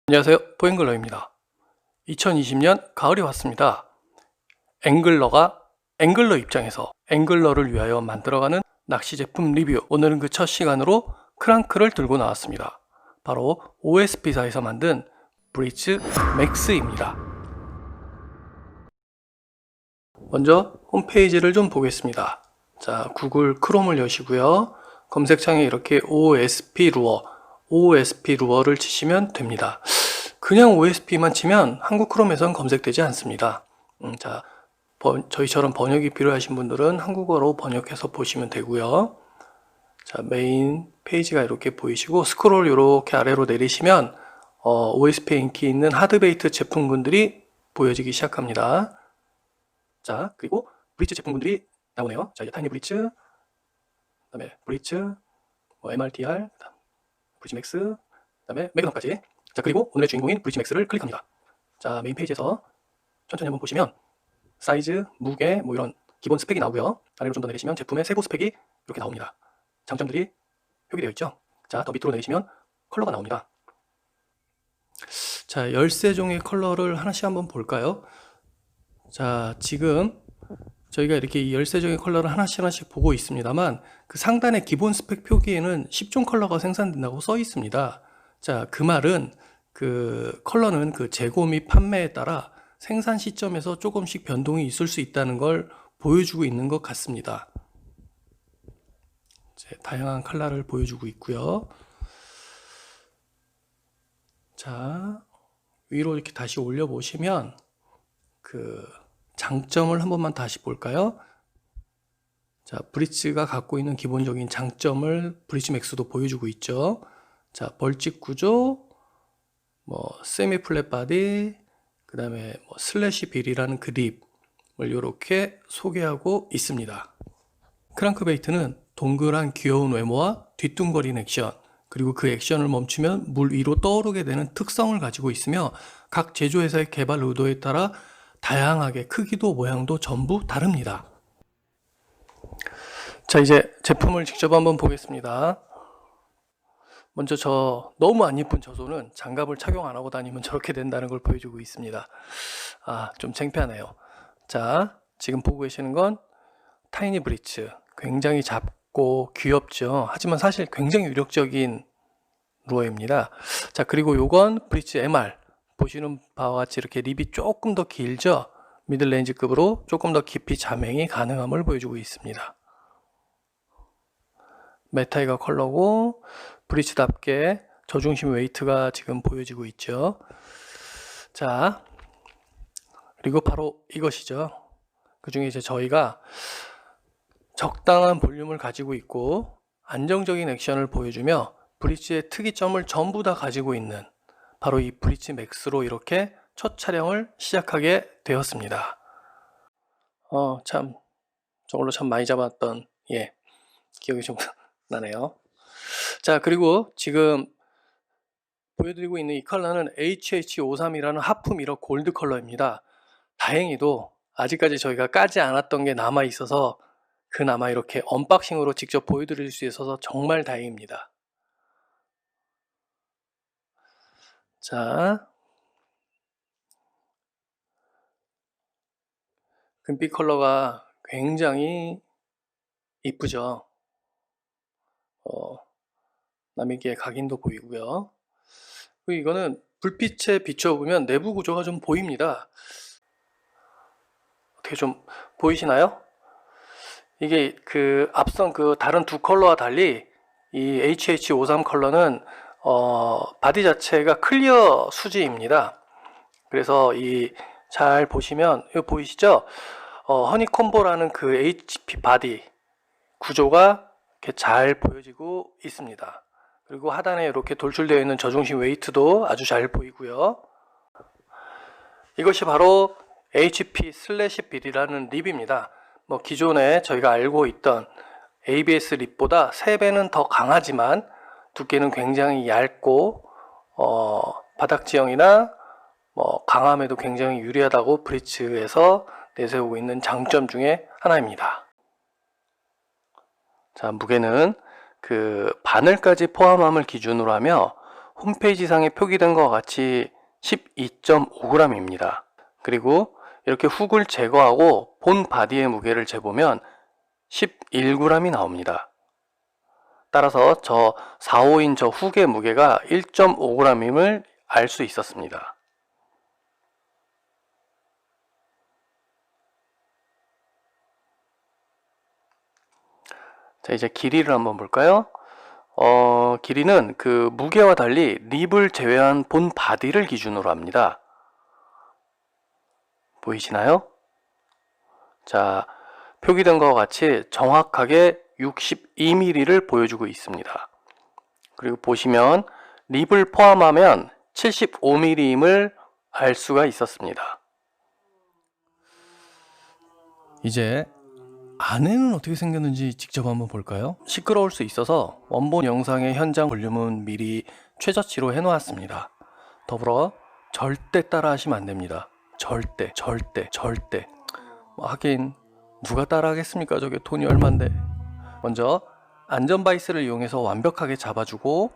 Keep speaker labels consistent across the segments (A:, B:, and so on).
A: 안녕하세요, 포앵글러입니다. 2020년 가을이 왔습니다. 앵글러가 앵글러 입장에서 앵글러를 위하여 만들어가는 낚시 제품 리뷰. 오늘은 그 첫 시간으로 크랑크를 들고 나왔습니다. 바로 OSP사에서 만든 브릿지 맥스입니다. 먼저 홈페이지를 좀 보겠습니다. 자, 구글 크롬을 여시고요. 검색창에 이렇게 OSP 루어를 치시면 됩니다. 그냥 OSP만 치면 한국 크롬에선 검색되지 않습니다. 자, 저희처럼 번역이 필요하신 분들은 한국어로 번역해서 보시면 되고요. 자, 메인 페이지가 이렇게 보이시고 스크롤 이렇게 아래로 내리시면 OSP에 인기 있는 하드베이트 제품군들이 보여지기 시작합니다. 자, 그리고 브릿지 제품군들이 나오네요. 자, 이제 타이니 브릿지, 그다음에 브릿지, MRTR, 브릿지 맥스, 그다음에 매그넘까지. 자, 그리고 오늘의 주인공인 브릿지 맥스를 클릭합니다. 자, 메인 페이지에서 천천히 한번 보시면 사이즈, 무게, 뭐 이런 기본 스펙이 나오고요. 아래로 좀 더 내리시면 제품의 세부 스펙이 이렇게 나옵니다. 장점들이 표기되어 있죠. 자, 더 밑으로 내리시면 컬러가 나옵니다. 자, 13종의 컬러를 하나씩 한번 볼까요? 자, 지금 저희가 이렇게 이 13종의 컬러를 하나씩 보고 있습니다만 그 상단의 기본 스펙 표기에는 10종 컬러가 생산된다고 써 있습니다. 자, 그 말은 그 컬러는 그 재고 및 판매에 따라 생산 시점에서 조금씩 변동이 있을 수 있다는 걸 보여주고 있는 것 같습니다. 다양한 컬러를 보여주고 있고요. 자, 위로 이렇게 다시 올려보시면 그 장점을 한 번만 다시 볼까요? 자, 브릿지가 갖고 있는 기본적인 장점을 브릿지 맥스도 보여주고 있죠. 자, 벌집 구조, 뭐 세미 플랫 바디, 그 다음에 뭐 슬래시 빌이라는 그립을 이렇게 소개하고 있습니다. 크랑크베이트는 동그란 귀여운 외모와 뒤뚱거리는 액션, 그리고 그 액션을 멈추면 물 위로 떠오르게 되는 특성을 가지고 있으며 각 제조회사의 개발 의도에 따라 다양하게 크기도 모양도 전부 다릅니다. 자, 이제 제품을 직접 한번 보겠습니다. 먼저 저 너무 안 예쁜 저 손은 장갑을 착용 안 하고 다니면 저렇게 된다는 걸 보여주고 있습니다. 아, 좀 창피하네요. 자, 지금 보고 계시는 건 타이니 브릿지. 굉장히 작고 귀엽죠. 하지만 사실 굉장히 위력적인 루어입니다. 자, 그리고 요건 브릿지 MR. 보시는 바와 같이 이렇게 립이 조금 더 길죠. 미들레인지급으로 조금 더 깊이 자맹이 가능함을 보여주고 있습니다. 메타이가 컬러고 브릿지답게 저중심 웨이트가 지금 보여지고 있죠. 자, 그리고 바로 이것이죠. 그 중에 이제 저희가 적당한 볼륨을 가지고 있고 안정적인 액션을 보여주며 브릿지의 특이점을 전부 다 가지고 있는 바로 이 브릿지 맥스로 이렇게 첫 촬영을 시작하게 되었습니다. 참 저걸로 참 많이 잡았던 기억이 좀 나네요. 자, 그리고 지금 보여드리고 있는 이 컬러는 HH53이라는 하프 미러 골드 컬러입니다. 다행히도 아직까지 저희가 까지 않았던 게 남아 있어서 그나마 이렇게 언박싱으로 직접 보여드릴 수 있어서 정말 다행입니다. 자, 금빛 컬러가 굉장히 이쁘죠. 남이기의 각인도 보이고요. 그리고 이거는 불빛에 비춰보면 내부 구조가 좀 보입니다. 어떻게 좀 보이시나요? 이게 그 앞선 그 다른 두 컬러와 달리 이 HH53 컬러는 바디 자체가 클리어 수지입니다. 그래서 이 잘 보시면 이거 보이시죠? 허니콤보라는 그 HP 바디 구조가 이렇게 잘 보여지고 있습니다. 그리고 하단에 이렇게 돌출되어 있는 저중심 웨이트도 아주 잘 보이고요. 이것이 바로 HP/빌이라는 립입니다. 뭐 기존에 저희가 알고 있던 ABS 립보다 3배는 더 강하지만 두께는 굉장히 얇고 바닥 지형이나 뭐 강함에도 굉장히 유리하다고 브릿지에서 내세우고 있는 장점 중에 하나입니다. 자, 무게는 그 바늘까지 포함함을 기준으로 하며 홈페이지상에 표기된 것과 같이 12.5g입니다. 그리고 이렇게 훅을 제거하고 본 바디의 무게를 재보면 11g이 나옵니다. 따라서 저 4호인 저 훅의 무게가 1.5g임을 알 수 있었습니다. 자, 이제 길이를 한번 볼까요? 길이는 그 무게와 달리 립을 제외한 본 바디를 기준으로 합니다. 보이시나요? 자, 표기된 것과 같이 정확하게 62mm를 보여주고 있습니다. 그리고 보시면 립을 포함하면 75mm임을 알 수가 있었습니다. 이제 안에는 어떻게 생겼는지 직접 한번 볼까요? 시끄러울 수 있어서 원본 영상의 현장 볼륨은 미리 최저치로 해놓았습니다. 더불어 절대 따라 하시면 안됩니다. 절대. 하긴 누가 따라 하겠습니까? 저게 돈이 얼만데. 먼저 안전바이스를 이용해서 완벽하게 잡아주고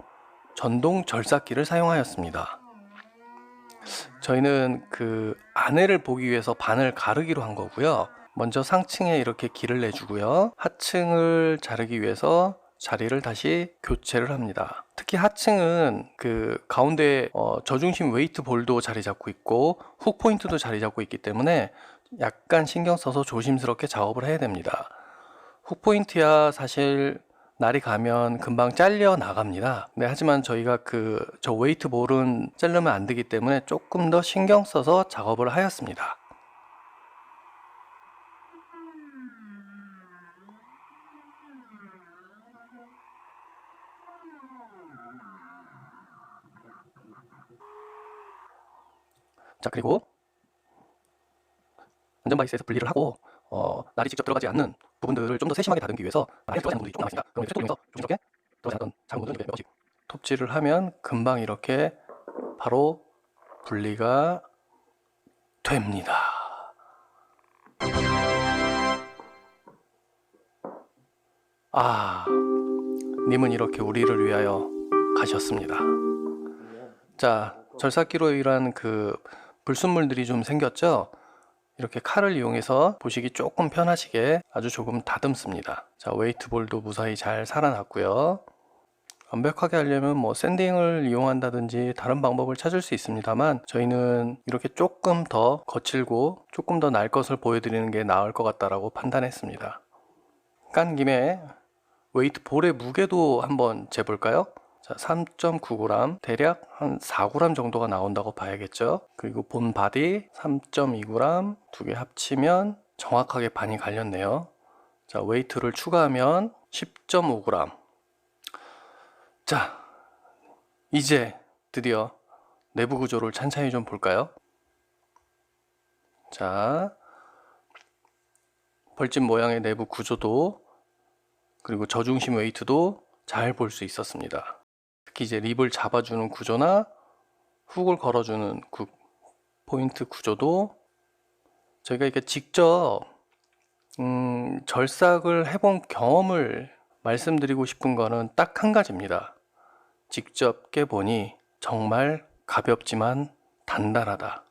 A: 전동 절삭기를 사용하였습니다. 저희는 그 안에를 보기 위해서 반을 가르기로 한 거고요. 먼저 상층에 이렇게 길을 내주고요. 하층을 자르기 위해서 자리를 다시 교체를 합니다. 특히 하층은 그 가운데 저중심 웨이트 볼도 자리 잡고 있고 훅 포인트도 자리 잡고 있기 때문에 약간 신경 써서 조심스럽게 작업을 해야 됩니다. 훅 포인트야 사실 날이 가면 금방 잘려 나갑니다. 네, 하지만 저희가 저 웨이트 볼은 자르면 안 되기 때문에 조금 더 신경 써서 작업을 하였습니다. 자, 그리고 안전바이스에서 분리를 하고 날이 직접 들어가지 않는 부분들을 좀 더 세심하게 다듬기 위해서 안에 들어가지 않는 부분들이 조금 남아있습니다. 그럼 이제 최초로 조심스럽게 들어가지 않던 작은 부분들은 몇 번씩 톱질을 하면 금방 이렇게 바로 분리가 됩니다. 님은 이렇게 우리를 위하여 가셨습니다. 자, 절삭기로 일한 그 불순물들이 좀 생겼죠? 이렇게 칼을 이용해서 보시기 조금 편하시게 아주 조금 다듬습니다. 자, 웨이트볼도 무사히 잘 살아났고요. 완벽하게 하려면 뭐 샌딩을 이용한다든지 다른 방법을 찾을 수 있습니다만 저희는 이렇게 조금 더 거칠고 조금 더 날 것을 보여드리는 게 나을 것 같다라고 판단했습니다. 깐 김에 웨이트볼의 무게도 한번 재볼까요? 자, 3.9g, 대략 한 4g 정도가 나온다고 봐야겠죠. 그리고 본 바디 3.2g, 두 개 합치면 정확하게 반이 갈렸네요. 자, 웨이트를 추가하면 10.5g. 자, 이제 드디어 내부 구조를 찬찬히 좀 볼까요? 자, 벌집 모양의 내부 구조도 그리고 저중심 웨이트도 잘 볼 수 있었습니다. 특히 이제 립을 잡아주는 구조나 훅을 걸어주는 포인트 구조도 저희가 이렇게 직접 절삭을 해본 경험을 말씀드리고 싶은 거는 딱 한 가지입니다. 직접 깨보니 정말 가볍지만 단단하다.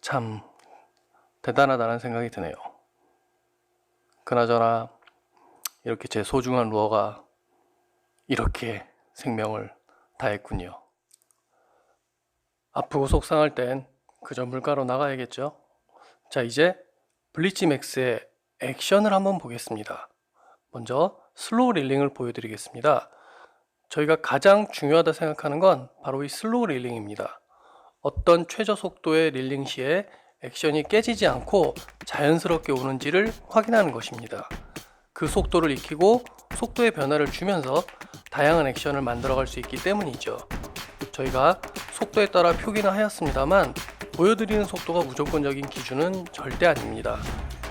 A: 참 대단하다는 생각이 드네요. 그나저나 이렇게 제 소중한 루어가 이렇게 생명을 다했군요. 아프고 속상할 땐 그저 물가로 나가야겠죠. 자, 이제 블리치 맥스의 액션을 한번 보겠습니다. 먼저 슬로우 릴링을 보여드리겠습니다. 저희가 가장 중요하다 생각하는 건 바로 이 슬로우 릴링입니다. 어떤 최저 속도의 릴링 시에 액션이 깨지지 않고 자연스럽게 오는지를 확인하는 것입니다. 그 속도를 익히고 속도의 변화를 주면서 다양한 액션을 만들어갈 수 있기 때문이죠. 저희가 속도에 따라 표기는 하였습니다만 보여드리는 속도가 무조건적인 기준은 절대 아닙니다.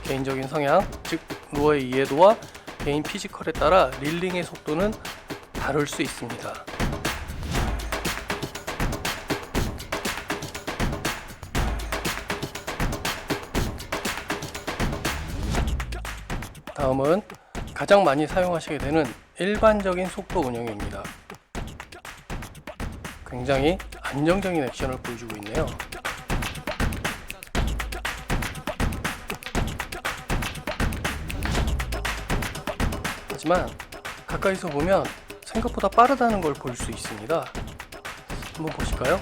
A: 개인적인 성향, 즉 루어의 이해도와 개인 피지컬에 따라 릴링의 속도는 다를 수 있습니다. 다음은 가장 많이 사용하시게 되는 일반적인 속도 운영입니다. 굉장히 안정적인 액션을 보여주고 있네요. 하지만 가까이서 보면 생각보다 빠르다는 걸 볼 수 있습니다. 한번 보실까요?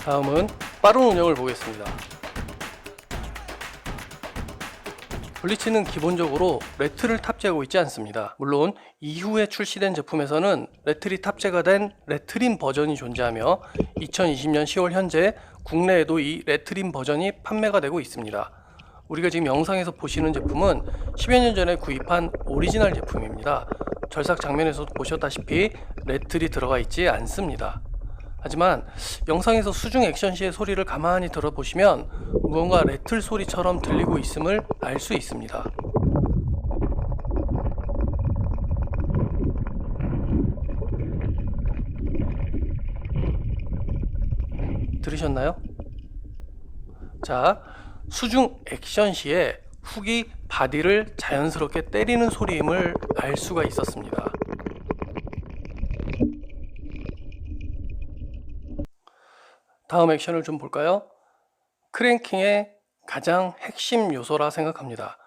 A: 다음은 빠른 운영을 보겠습니다. 블리츠는 기본적으로 레틀을 탑재하고 있지 않습니다. 물론 이후에 출시된 제품에서는 레틀이 탑재가 된 레트린 버전이 존재하며 2020년 10월 현재 국내에도 이 레트린 버전이 판매가 되고 있습니다. 우리가 지금 영상에서 보시는 제품은 10여 년 전에 구입한 오리지널 제품입니다. 절삭 장면에서도 보셨다시피 레틀이 들어가 있지 않습니다. 하지만 영상에서 수중 액션 시의 소리를 가만히 들어보시면 무언가 레틀 소리처럼 들리고 있음을 알 수 있습니다. 들으셨나요? 자, 수중 액션 시에 훅이 바디를 자연스럽게 때리는 소리임을 알 수가 있었습니다. 다음 액션을 좀 볼까요? 크랭킹의 가장 핵심 요소라 생각합니다.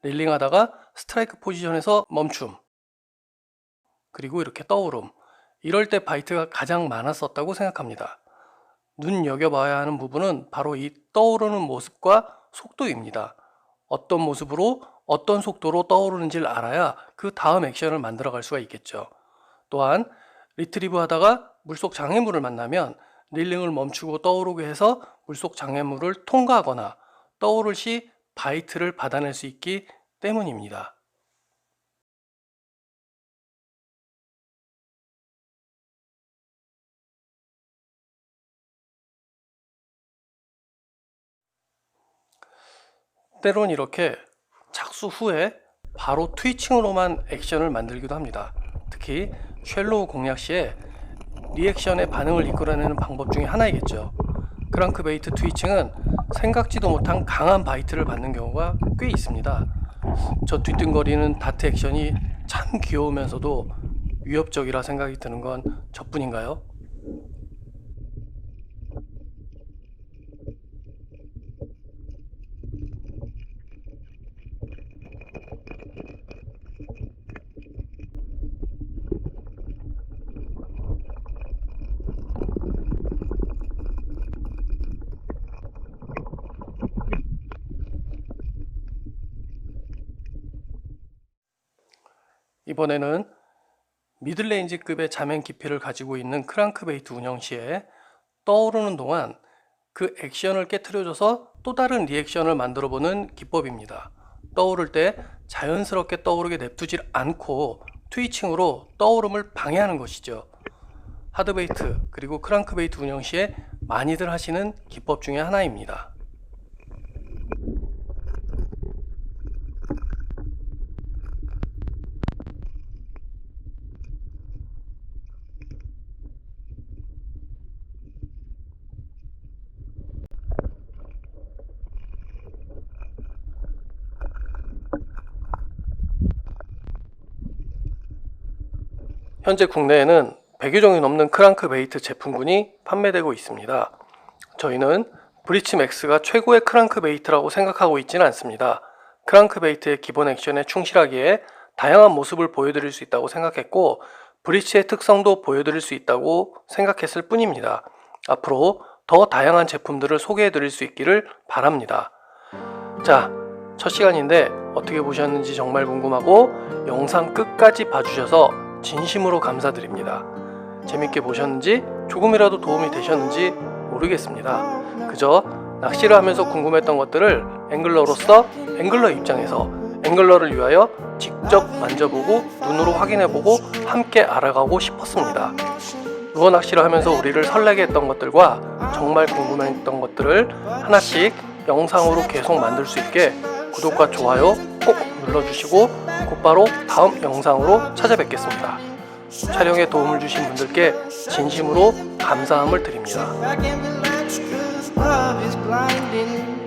A: 릴링하다가 스트라이크 포지션에서 멈춤, 그리고 이렇게 떠오름, 이럴 때 바이트가 가장 많았었다고 생각합니다. 눈여겨봐야 하는 부분은 바로 이 떠오르는 모습과 속도입니다. 어떤 모습으로 어떤 속도로 떠오르는지를 알아야 그 다음 액션을 만들어 갈 수가 있겠죠. 또한 리트리브 하다가 물속 장애물을 만나면 릴링을 멈추고 떠오르게 해서 물속 장애물을 통과하거나 떠오를 시 바이트를 받아낼 수 있기 때문입니다. 때론 이렇게 착수 후에 바로 트위칭으로만 액션을 만들기도 합니다. 특히 쉘로우 공략 시에 리액션의 반응을 이끌어내는 방법 중에 하나이겠죠. 크랑크베이트 트위칭은 생각지도 못한 강한 바이트를 받는 경우가 꽤 있습니다. 저 뒤뚱거리는 다트 액션이 참 귀여우면서도 위협적이라 생각이 드는 건 저뿐인가요? 이번에는 미들레인지급의 자면 깊이를 가지고 있는 크랑크베이트 운영 시에 떠오르는 동안 그 액션을 깨트려줘서 또 다른 리액션을 만들어보는 기법입니다. 떠오를 때 자연스럽게 떠오르게 냅두지 않고 트위칭으로 떠오름을 방해하는 것이죠. 하드베이트 그리고 크랑크베이트 운영 시에 많이들 하시는 기법 중에 하나입니다. 현재 국내에는 100여 종이 넘는 크랑크베이트 제품군이 판매되고 있습니다. 저희는 브리치 맥스가 최고의 크랑크베이트라고 생각하고 있지는 않습니다. 크랑크베이트의 기본 액션에 충실하기에 다양한 모습을 보여드릴 수 있다고 생각했고 브리치의 특성도 보여드릴 수 있다고 생각했을 뿐입니다. 앞으로 더 다양한 제품들을 소개해드릴 수 있기를 바랍니다. 자, 첫 시간인데 어떻게 보셨는지 정말 궁금하고 영상 끝까지 봐주셔서 진심으로 감사드립니다. 재밌게 보셨는지 조금이라도 도움이 되셨는지 모르겠습니다. 그저 낚시를 하면서 궁금했던 것들을 앵글러로서 앵글러 입장에서 앵글러를 위하여 직접 만져보고 눈으로 확인해보고 함께 알아가고 싶었습니다. 루어 낚시를 하면서 우리를 설레게 했던 것들과 정말 궁금했던 것들을 하나씩 영상으로 계속 만들 수 있게 구독과 좋아요 꼭 눌러주시고 곧바로 다음 영상으로 찾아뵙겠습니다. 촬영에 도움을 주신 분들께 진심으로 감사함을 드립니다.
B: I can't be like you, 'cause love is blinding.